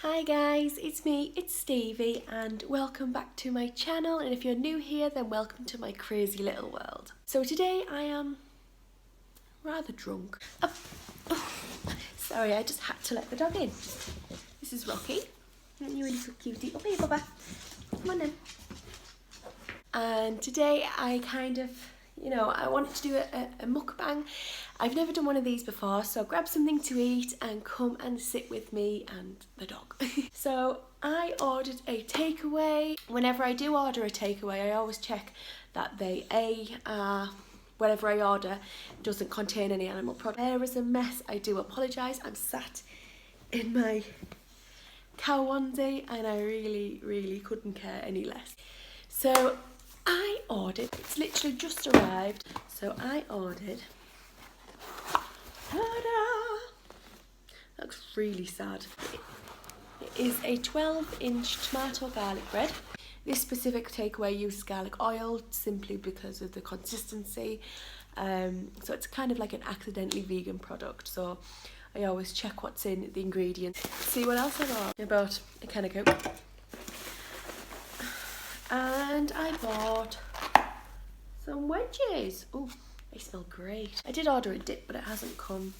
Hi guys, it's me, it's Stevie, and welcome back to my channel, and if you're new here then welcome to my crazy little world. So today I am rather drunk. Sorry, I just had to let the dog in. This is Rocky. Aren't you a little cutie? Oh hey Bubba, come on in. And today I I wanted to do a mukbang. I've never done one of these before, so grab something to eat and come and sit with me and the dog. So I ordered a takeaway. Whenever I do order a takeaway, I always check that whatever I order doesn't contain any animal product. There is a mess, I do apologise. I'm sat in my cow onesie and I really couldn't care any less. So I ordered, it's literally just arrived, so I ordered, ta-da! That looks really sad. It is a 12-inch tomato garlic bread. This specific takeaway uses garlic oil simply because of the consistency. So it's kind of like an accidentally vegan product, so I always check what's in the ingredients. See what else I got. I bought a can of Coke. And I bought some wedges. Oh, they smell great. I did order a dip, but it hasn't come.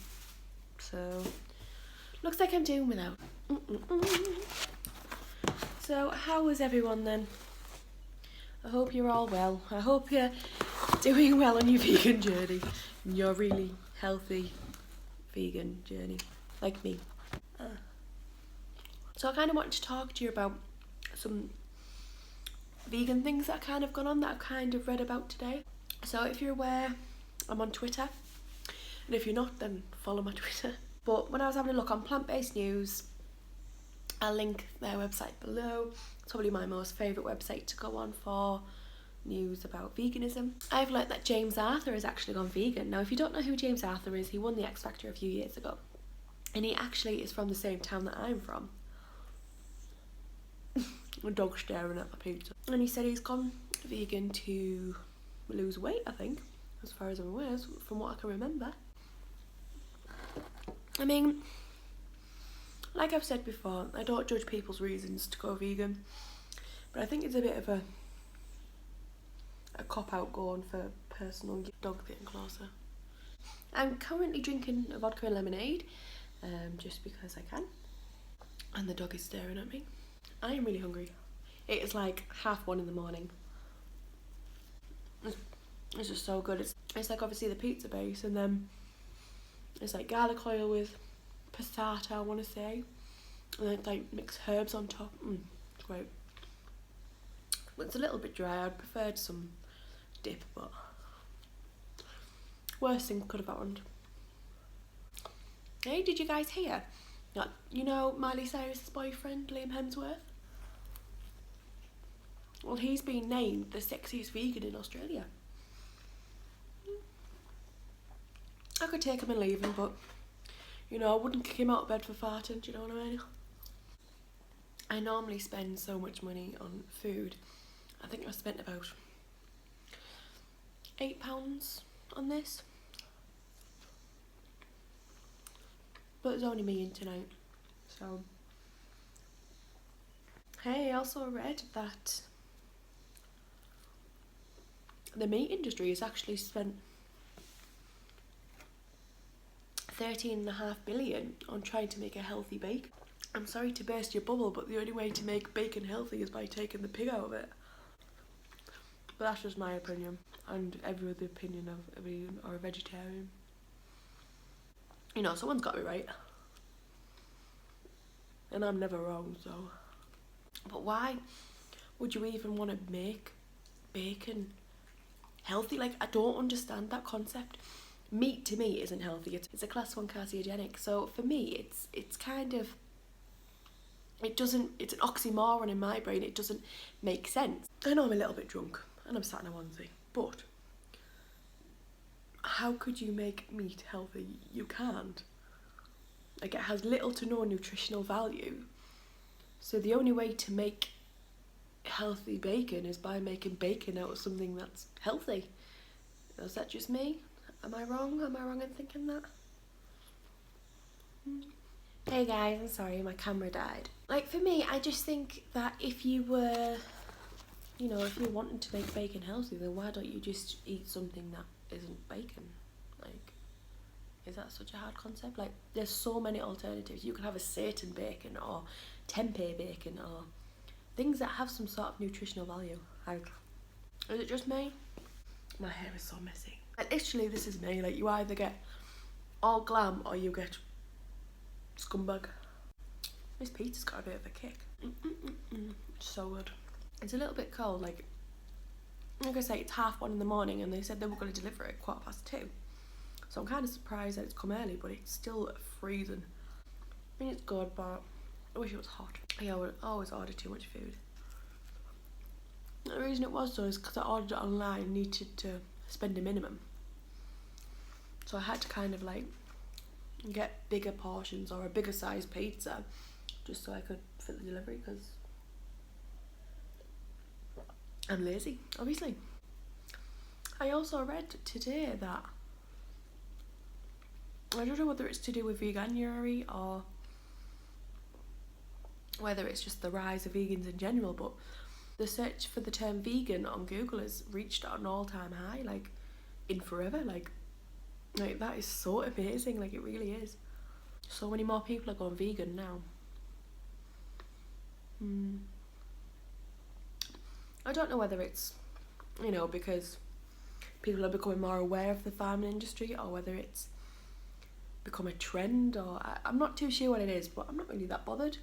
So, looks like I'm doing without. So, how was everyone then? I hope you're all well. I hope you're doing well on your vegan journey. Your really healthy vegan journey, like me. So I kind of wanted to talk to you about some vegan things that are kind of gone on that I've kind of read about today. So if you're aware, I'm on Twitter, and if you're not, then follow my Twitter. But when I was having a look on Plant-Based News, I'll link their website below. It's probably my most favourite website to go on for news about veganism. I've learnt that James Arthur has actually gone vegan. Now if you don't know who James Arthur is, he won the X Factor a few years ago, and he actually is from the same town that I'm from. A dog staring at my pizza. And he said he's gone vegan to lose weight, I think, as far as I'm aware, from what I can remember. I mean, like I've said before, I don't judge people's reasons to go vegan, but I think it's a bit of a cop-out going for personal. Dog getting closer. I'm currently drinking a vodka and lemonade, just because I can, and the dog is staring at me. I am really hungry. It is like 1:30 in the morning. It's just so good. It's like obviously the pizza base, and then it's like garlic oil with passata, I want to say, and then it's like mixed herbs on top. It's great. It's a little bit dry. I'd preferred some dip, but worst thing could have happened. Hey, did you guys hear? You know Miley Cyrus's boyfriend, Liam Hemsworth? Well, he's been named the sexiest vegan in Australia. I could take him and leave him, but, you know, I wouldn't kick him out of bed for farting, do you know what I mean? I normally spend so much money on food. I think I spent about £8 on this. But it's only me in tonight, so. Hey, I also read that the meat industry has actually spent $13.5 billion on trying to make a healthy bacon. I'm sorry to burst your bubble, but the only way to make bacon healthy is by taking the pig out of it. But that's just my opinion, and every other opinion of a vegan or a vegetarian. You know, someone's got to be right. And I'm never wrong, so. But why would you even want to make bacon healthy? Like, I don't understand that concept. Meat to me isn't healthy. It's a class 1 carcinogenic. So for me, it's kind of, it's an oxymoron in my brain. It doesn't make sense. I know I'm a little bit drunk and I'm sat in a onesie, but how could you make meat healthy? You can't. Like, it has little to no nutritional value. So the only way to make healthy bacon is by making bacon out of something that's healthy. Is that just me? Am I wrong? Am I wrong in thinking that? Hey guys, I'm sorry, my camera died. Like for me, I just think that if you were, you know, if you're wanting to make bacon healthy, then why don't you just eat something that isn't bacon? Like, is that such a hard concept? Like, there's so many alternatives. You can have a seitan bacon or tempeh bacon or things that have some sort of nutritional value. Like, is it just me? My hair is so messy. Like, literally, this is me. Like, you either get all glam or you get scumbag. This pizza's got a bit of a kick. So good. It's a little bit cold. Like I say, it's 1:30 in the morning and they said they were going to deliver it at 2:15. So I'm kind of surprised that it's come early, but it's still freezing. I mean, it's good, but I wish it was hot. Yeah, I would always order too much food. The reason it was though is because I ordered it online and needed to spend a minimum. So I had to kind of like get bigger portions or a bigger size pizza just so I could fit the delivery because I'm lazy, obviously. I also read today that, I don't know whether it's to do with veganuary or whether it's just the rise of vegans in general, but the search for the term vegan on Google has reached an all-time high, like in forever. Like that is so amazing. Like, it really is. So many more people are going vegan now. I don't know whether it's, you know, because people are becoming more aware of the farming industry or whether it's become a trend, or I'm not too sure what it is, but I'm not really that bothered.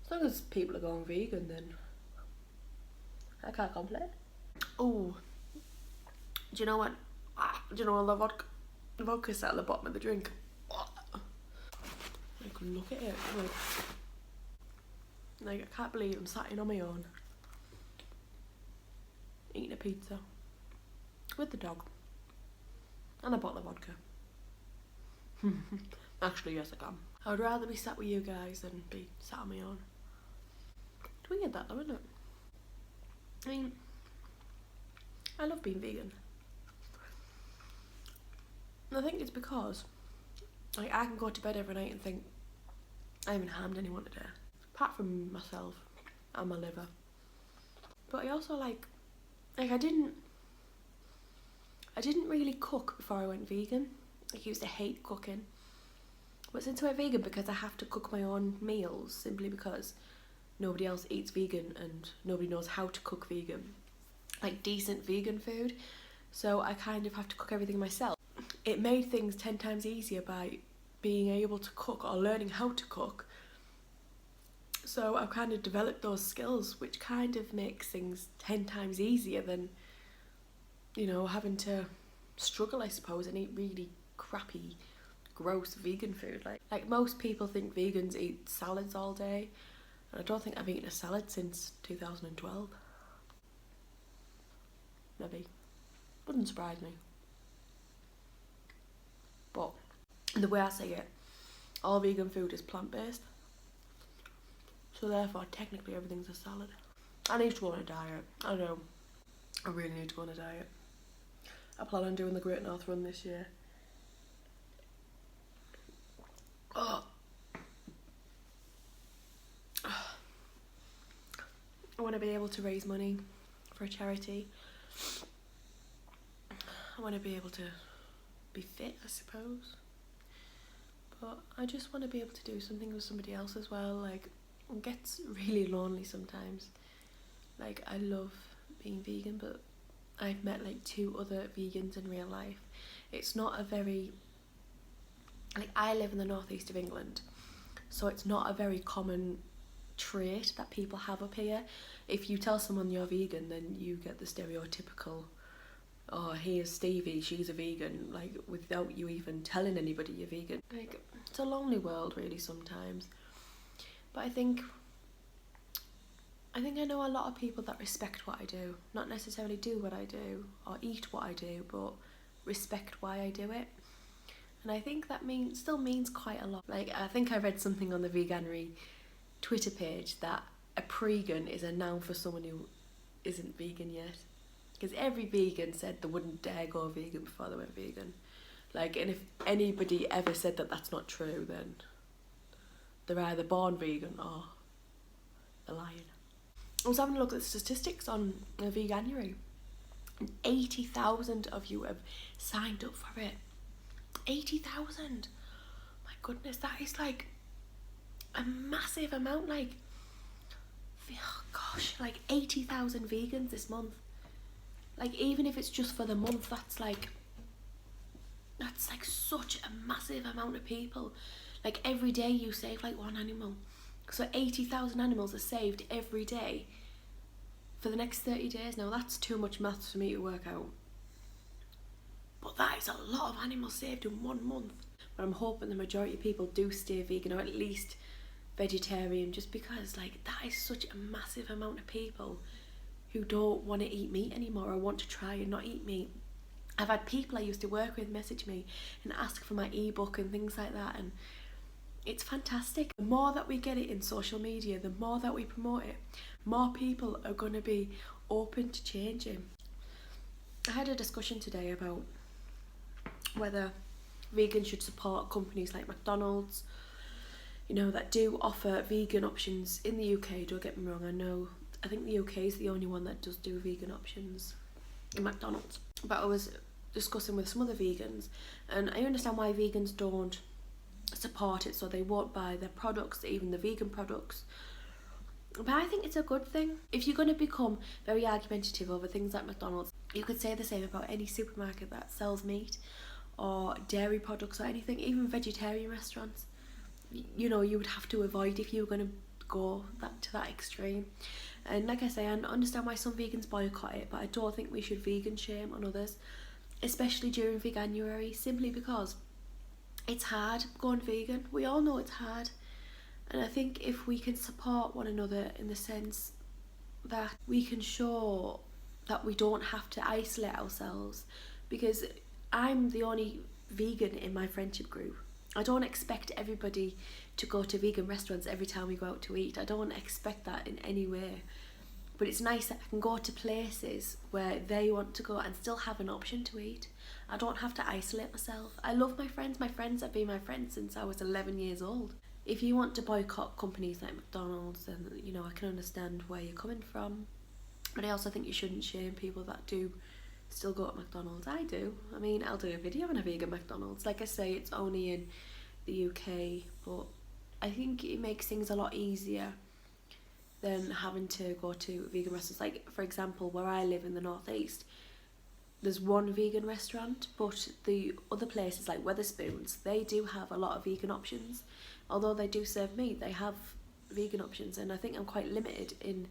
As long as people are going vegan, then I can't complain. Oh, do you know what? Do you know what the vodka sat at the bottom of the drink? Like, look at it. Like I can't believe I'm sat in on my own eating a pizza with the dog and a bottle of vodka. Actually, yes, I can. I would rather be sat with you guys than be sat on my own. It's weird that though, isn't it? I mean, I love being vegan. And I think it's because like I can go to bed every night and think I haven't harmed anyone today, apart from myself and my liver. But I also like I didn't really cook before I went vegan. I used to hate cooking. But since I went vegan, because I have to cook my own meals simply because nobody else eats vegan and nobody knows how to cook vegan, like decent vegan food. So I kind of have to cook everything myself. It made things 10 times easier by being able to cook or learning how to cook. So I've kind of developed those skills, which kind of makes things 10 times easier than, you know, having to struggle, I suppose, and eat really crappy, gross vegan food. Like most people think vegans eat salads all day, and I don't think I've eaten a salad since 2012. Maybe. Wouldn't surprise me. But the way I say it, all vegan food is plant-based. So therefore, technically everything's a salad. I need to go on a diet. I know. I really need to go on a diet. I plan on doing the Great North Run this year. Oh. I want to be able to raise money for a charity. I want to be able to be fit, I suppose. But I just want to be able to do something with somebody else as well. Like, it gets really lonely sometimes. Like, I love being vegan, but I've met like 2 other vegans in real life. It's not a very, like, I live in the northeast of England, so it's not a very common trait that people have up here. If you tell someone you're vegan, then you get the stereotypical, oh, here's Stevie, she's a vegan, like, without you even telling anybody you're vegan. Like, it's a lonely world really sometimes. But I think I know a lot of people that respect what I do. Not necessarily do what I do or eat what I do, but respect why I do it. And I think that still means quite a lot. Like, I think I read something on the veganuary Twitter page that a pregan is a noun for someone who isn't vegan yet. Because every vegan said they wouldn't dare go vegan before they went vegan. Like, and if anybody ever said that that's not true, then they're either born vegan or they're lying. I was having a look at the statistics on Veganuary, and 80,000 of you have signed up for it. 80,000! My goodness, that is like a massive amount. Like, oh gosh, like 80,000 vegans this month. Like, even if it's just for the month, that's like such a massive amount of people. Like, every day you save like one animal. So 80,000 animals are saved every day for the next 30 days. Now, that's too much maths for me to work out. But that is a lot of animals saved in 1 month. But I'm hoping the majority of people do stay vegan, or at least vegetarian, just because like that is such a massive amount of people who don't want to eat meat anymore, or want to try and not eat meat. I've had people I used to work with message me and ask for my eBook and things like that, and it's fantastic. The more that we get it in social media, the more that we promote it, more people are going to be open to changing. I had a discussion today about whether vegans should support companies like McDonald's, you know, that do offer vegan options in the UK. Don't get me wrong, I think the UK is the only one that does do vegan options in McDonald's. But I was discussing with some other vegans, and I understand why vegans don't support it, so they won't buy their products, even the vegan products. But I think it's a good thing. If you're going to become very argumentative over things like McDonald's, you could say the same about any supermarket that sells meat or dairy products or anything, even vegetarian restaurants. You know, you would have to avoid if you were going to go to that extreme. And like I say, I understand why some vegans boycott it, but I don't think we should vegan shame on others, especially during Veganuary, simply because it's hard going vegan. We all know it's hard. And I think if we can support one another in the sense that we can show that we don't have to isolate ourselves, because I'm the only vegan in my friendship group. I don't expect everybody to go to vegan restaurants every time we go out to eat. I don't expect that in any way. But it's nice that I can go to places where they want to go and still have an option to eat. I don't have to isolate myself. I love my friends. My friends have been my friends since I was 11 years old. If you want to boycott companies like McDonald's, then, you know, I can understand where you're coming from. But I also think you shouldn't shame people that do still go to McDonald's. I do. I mean, I'll do a video on a vegan McDonald's. Like I say, it's only in the UK, but I think it makes things a lot easier than having to go to vegan restaurants. Like, for example, where I live in the northeast, there's one vegan restaurant, but the other places like Wetherspoons, they do have a lot of vegan options. Although they do serve meat, they have vegan options, and I think I'm quite limited in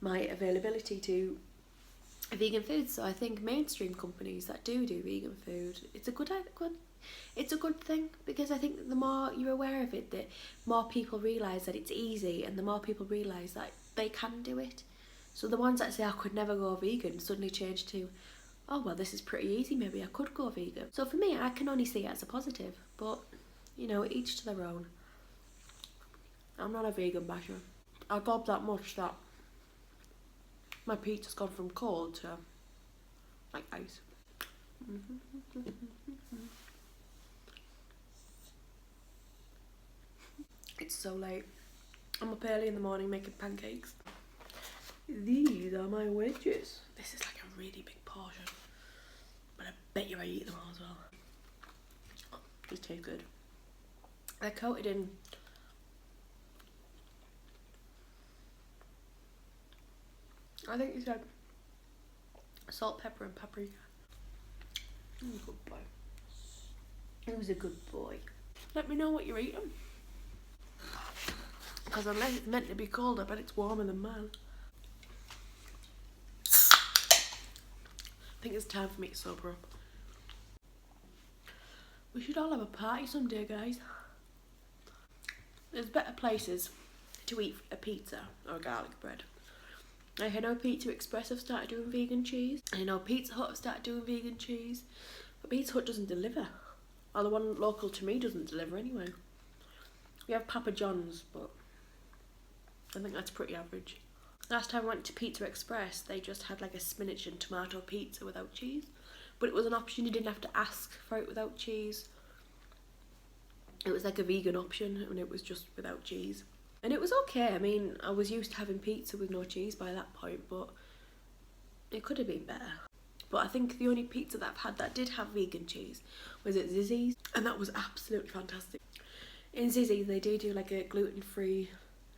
my availability to vegan food. So I think mainstream companies that do vegan food, it's a good thing, because I think the more you're aware of it, the more people realise that it's easy, and the more people realise that they can do it. So the ones that say I could never go vegan suddenly change to, oh well, this is pretty easy, maybe I could go vegan. So for me, I can only see it as a positive, but you know, each to their own. I'm not a vegan basher. I gob that much that my pizza's gone from cold to like ice. It's so late. I'm up early in the morning making pancakes. These are my wedges. This is like a really big portion, but I bet you I eat them all as well. Oh, these taste good. They're coated in I think you said salt, pepper and paprika. Good boy. He was a good boy. Let me know what you're eating, because unless it's meant to be cold, I bet it's warmer than mine. I think it's time for me to sober up. We should all have a party someday, guys. There's better places to eat a pizza or garlic bread. Like, I know Pizza Express have started doing vegan cheese. I know Pizza Hut have started doing vegan cheese. But Pizza Hut doesn't deliver. Or the one local to me doesn't deliver anyway. We have Papa John's, but I think that's pretty average. Last time I went to Pizza Express, they just had like a spinach and tomato pizza without cheese. But it was an option, you didn't have to ask for it without cheese. It was like a vegan option and it was just without cheese. And it was okay. I mean, I was used to having pizza with no cheese by that point, but it could have been better. But I think the only pizza that I've had that did have vegan cheese was at Zizzy's, and that was absolutely fantastic. In Zizzy's, they do like a gluten-free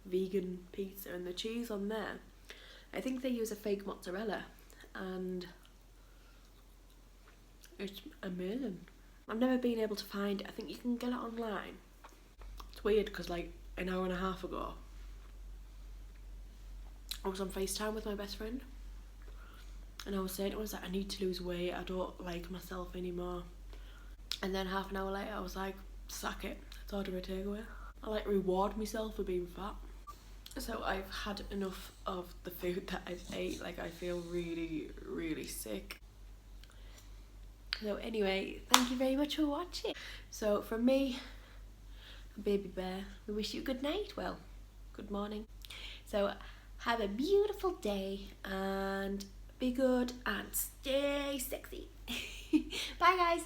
vegan pizza, and the cheese on there, I think they use a fake mozzarella, and it's amazing. I've never been able to find it. I think you can get it online. It's weird because like an hour and a half ago, I was on FaceTime with my best friend, and I was saying, I need to lose weight, I don't like myself anymore. And then half an hour later I was like, sack it, let's order a takeaway. I like reward myself for being fat. So I've had enough of the food that I've ate, like I feel really, really sick. So anyway, thank you very much for watching. So from me, Baby Bear, we wish you a good night, well, good morning. So have a beautiful day and be good and stay sexy. Bye guys.